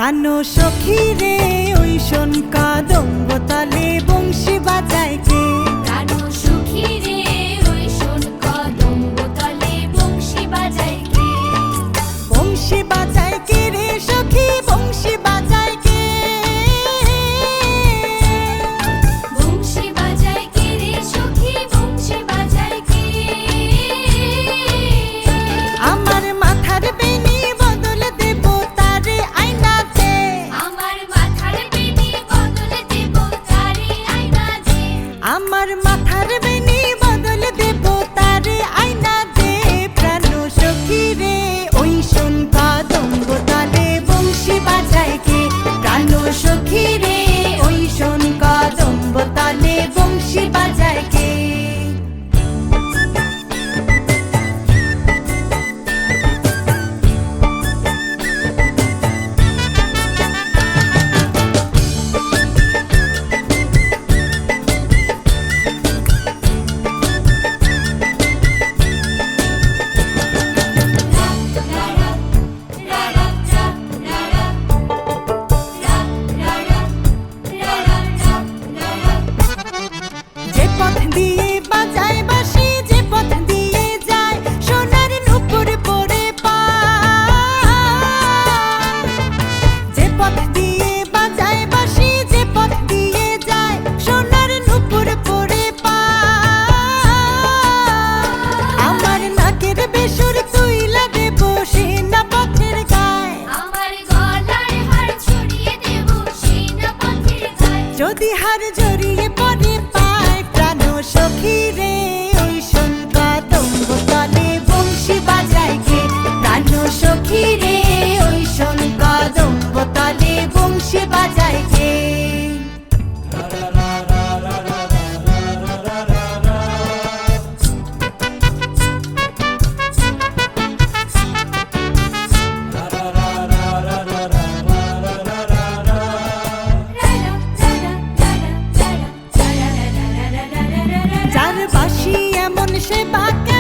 প্রাণ সখী রে ওই শোন কদম্ব তলে বংশী বাজায় কে। প্রাণ সখী রে ওই শোন কদম্ব তলে বংশী বাজায় কে। বংশী বাজায় কে রে সখী বংশী বাজায় কে। বংশী বাজায় কে রে সখী বংশী বাজায় কে। আমার মাথার বেনি বদল দেব তারে আয়নাতে। আমার মাথার বেনি বদল দেব তারে আয়নাতে। আমার মাথার বেনি বদল দেব তারে আয়নাতে। প্রাণ সখী রে ওই শোন কদম্ব তলে বংশী বাজায় কে। প্রাণ সখী রে ওই শোন কদম্ব তলে বংশী বাজায় কে। যে পথ দিয়ে বাজায় বাঁশি যে পথ দিয়ে যায় সোনার নূপুর পরে পায়। যে পথ দিয়ে বাজায় বাঁশি যে পথ দিয়ে যায় সোনার নূপুর পরে পায়। আমার নাকের বেসুর তুইলা দেব সেনা পথের গায়। আমার গলার হার ছড়িয়ে দেব সেনা পথের গায়ে। যদি হার জড়িয়ে পড়ে পায় প্রাণ সখী রে ওই শোন কদম্ব তলে বংশী বাজায় কে। প্রাণ সখী রে ওই শোন কদম্ব তলে বংশী বাজায় কে। যার বাঁশি এমন সে বাঁকে